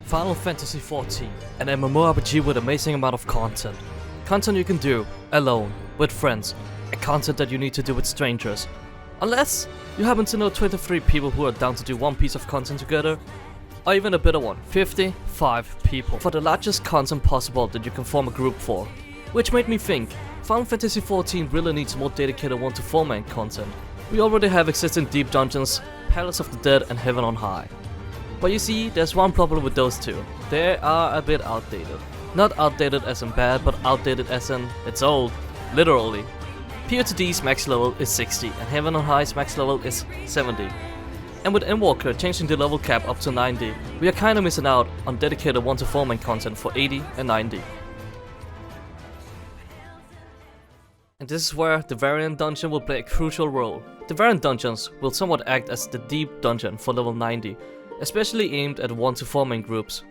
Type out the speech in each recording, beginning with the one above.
Final Fantasy XIV, an MMORPG with amazing amount of content. Content you can do alone, with friends, and content that you need to do with strangers. Unless you happen to know 23 people who are down to do one piece of content together, or even a better one, 55 people for the largest content possible that you can form a group for. Which made me think, Final Fantasy XIV really needs more dedicated 1-4 man content. We already have existing deep dungeons, Palace of the Dead and Heaven on High. But you see, there's one problem with those two. They are a bit outdated. Not outdated as in bad, but outdated as in it's old, literally. PO2D's max level is 60 and Heaven on High's max level is 70. And with Endwalker changing the level cap up to 90, we are kinda missing out on dedicated 1-4 man content for 80 and 90. And this is where the variant dungeon will play a crucial role. The variant dungeons will somewhat act as the deep dungeon for level 90, especially aimed at 1-4 man groups,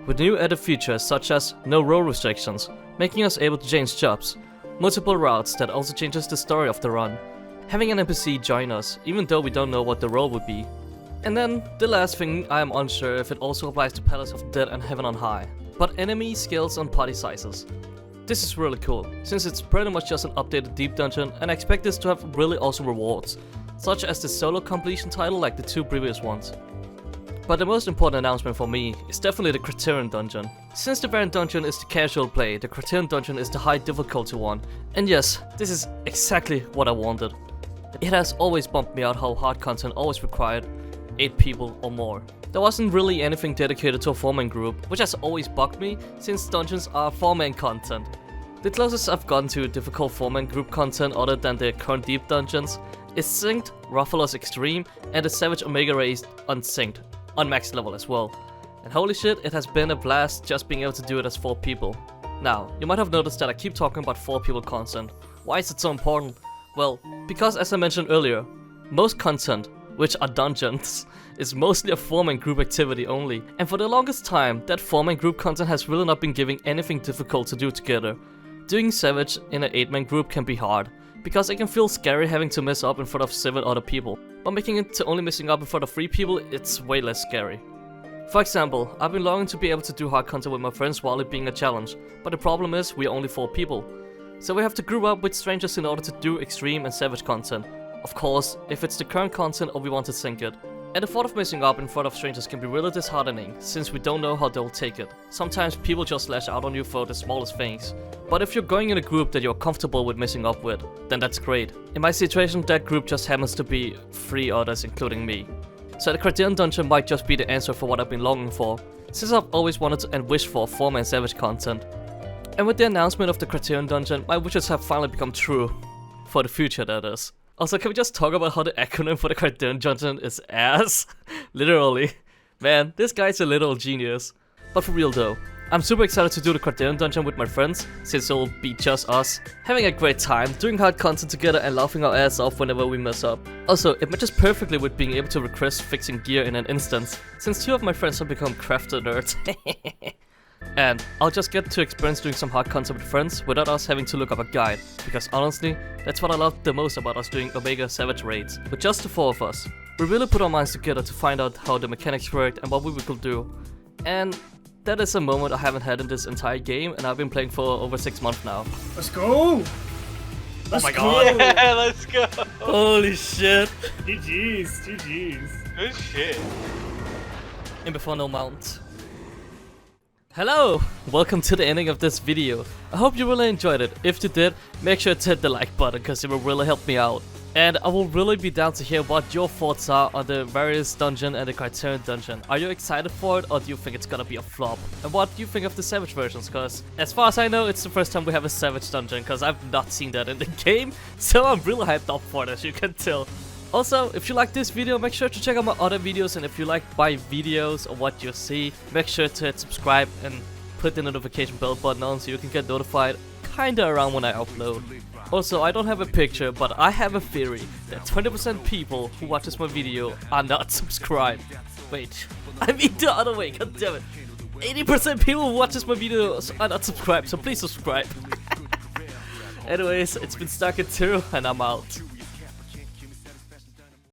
with new added features such as no role restrictions, making us able to change jobs, multiple routes that also changes the story of the run, having an NPC join us even though we don't know what the role would be. And then the last thing, I am unsure if it also applies to Palace of the Dead and Heaven on High, but enemy skills and party sizes. This is really cool, since it's pretty much just an updated deep dungeon and I expect this to have really awesome rewards, such as the solo completion title like the two previous ones. But the most important announcement for me is definitely the Criterion Dungeon. Since the variant dungeon is the casual play, the Criterion Dungeon is the high difficulty one. And yes, this is exactly what I wanted. It has always bumped me out how hard content always required 8 people or more. There wasn't really anything dedicated to a 4-man group, which has always bugged me since dungeons are 4-man content. The closest I've gotten to difficult 4-man group content other than the current deep dungeons is Synced, Ruffalo's Extreme and the Savage Omega Race Unsynced. On max level as well. And holy shit, it has been a blast just being able to do it as 4 people. Now, you might have noticed that I keep talking about 4 people content. Why is it so important? Well, because as I mentioned earlier, most content, which are dungeons, is mostly a 4-man group activity only. And for the longest time, that 4-man group content has really not been giving anything difficult to do together. Doing Savage in an 8-man group can be hard, because it can feel scary having to mess up in front of 7 other people. But making it to only messing up in front of 3 people, it's way less scary. For example, I've been longing to be able to do hard content with my friends while it being a challenge, but the problem is we are only 4 people. So we have to group up with strangers in order to do extreme and savage content. Of course, if it's the current content or we want to sync it. And the thought of messing up in front of strangers can be really disheartening, since we don't know how they'll take it. Sometimes people just lash out on you for the smallest things. But if you're going in a group that you're comfortable with messing up with, then that's great. In my situation, that group just happens to be 3 others including me. So the Criterion Dungeon might just be the answer for what I've been longing for, since I've always wanted and wished for 4-man Savage content. And with the announcement of the Criterion Dungeon, my wishes have finally become true. For the future, that is. Also, can we just talk about how the acronym for the Criterion Dungeon is ass? Literally. Man, this guy's a little genius. But for real though, I'm super excited to do the Criterion Dungeon with my friends, since it'll be just us, having a great time, doing hard content together and laughing our ass off whenever we mess up. Also, it matches perfectly with being able to request fixing gear in an instance, since 2 of my friends have become crafter nerds. And I'll just get to experience doing some hard content with friends without us having to look up a guide, because honestly, that's what I love the most about us doing Omega Savage raids, with just the 4 of us. We really put our minds together to find out how the mechanics worked and what we could do. And that is a moment I haven't had in this entire game, and I've been playing for over 6 months now. Let's go! Oh my god! Yeah, let's go! Holy shit! GG's, GG's. Good shit. In before no mount. Hello! Welcome to the ending of this video. I hope you really enjoyed it. If you did, make sure to hit the like button, because it will really help me out. And I will really be down to hear what your thoughts are on the various dungeon and the Criterion Dungeon. Are you excited for it, or do you think it's gonna be a flop? And what do you think of the Savage versions? Because as far as I know, it's the first time we have a Savage dungeon, because I've not seen that in the game. So I'm really hyped up for it, as you can tell. Also, if you like this video, make sure to check out my other videos, and if you like my videos or what you see, make sure to hit subscribe and put the notification bell button on so you can get notified kinda around when I upload. Also, I don't have a picture, but I have a theory that 20% people who watches my video are not subscribed. Wait, I mean the other way, god damn it. 80% people who watches my videos are not subscribed, so please subscribe. Anyways, it's been Stuck in 2 and I'm out.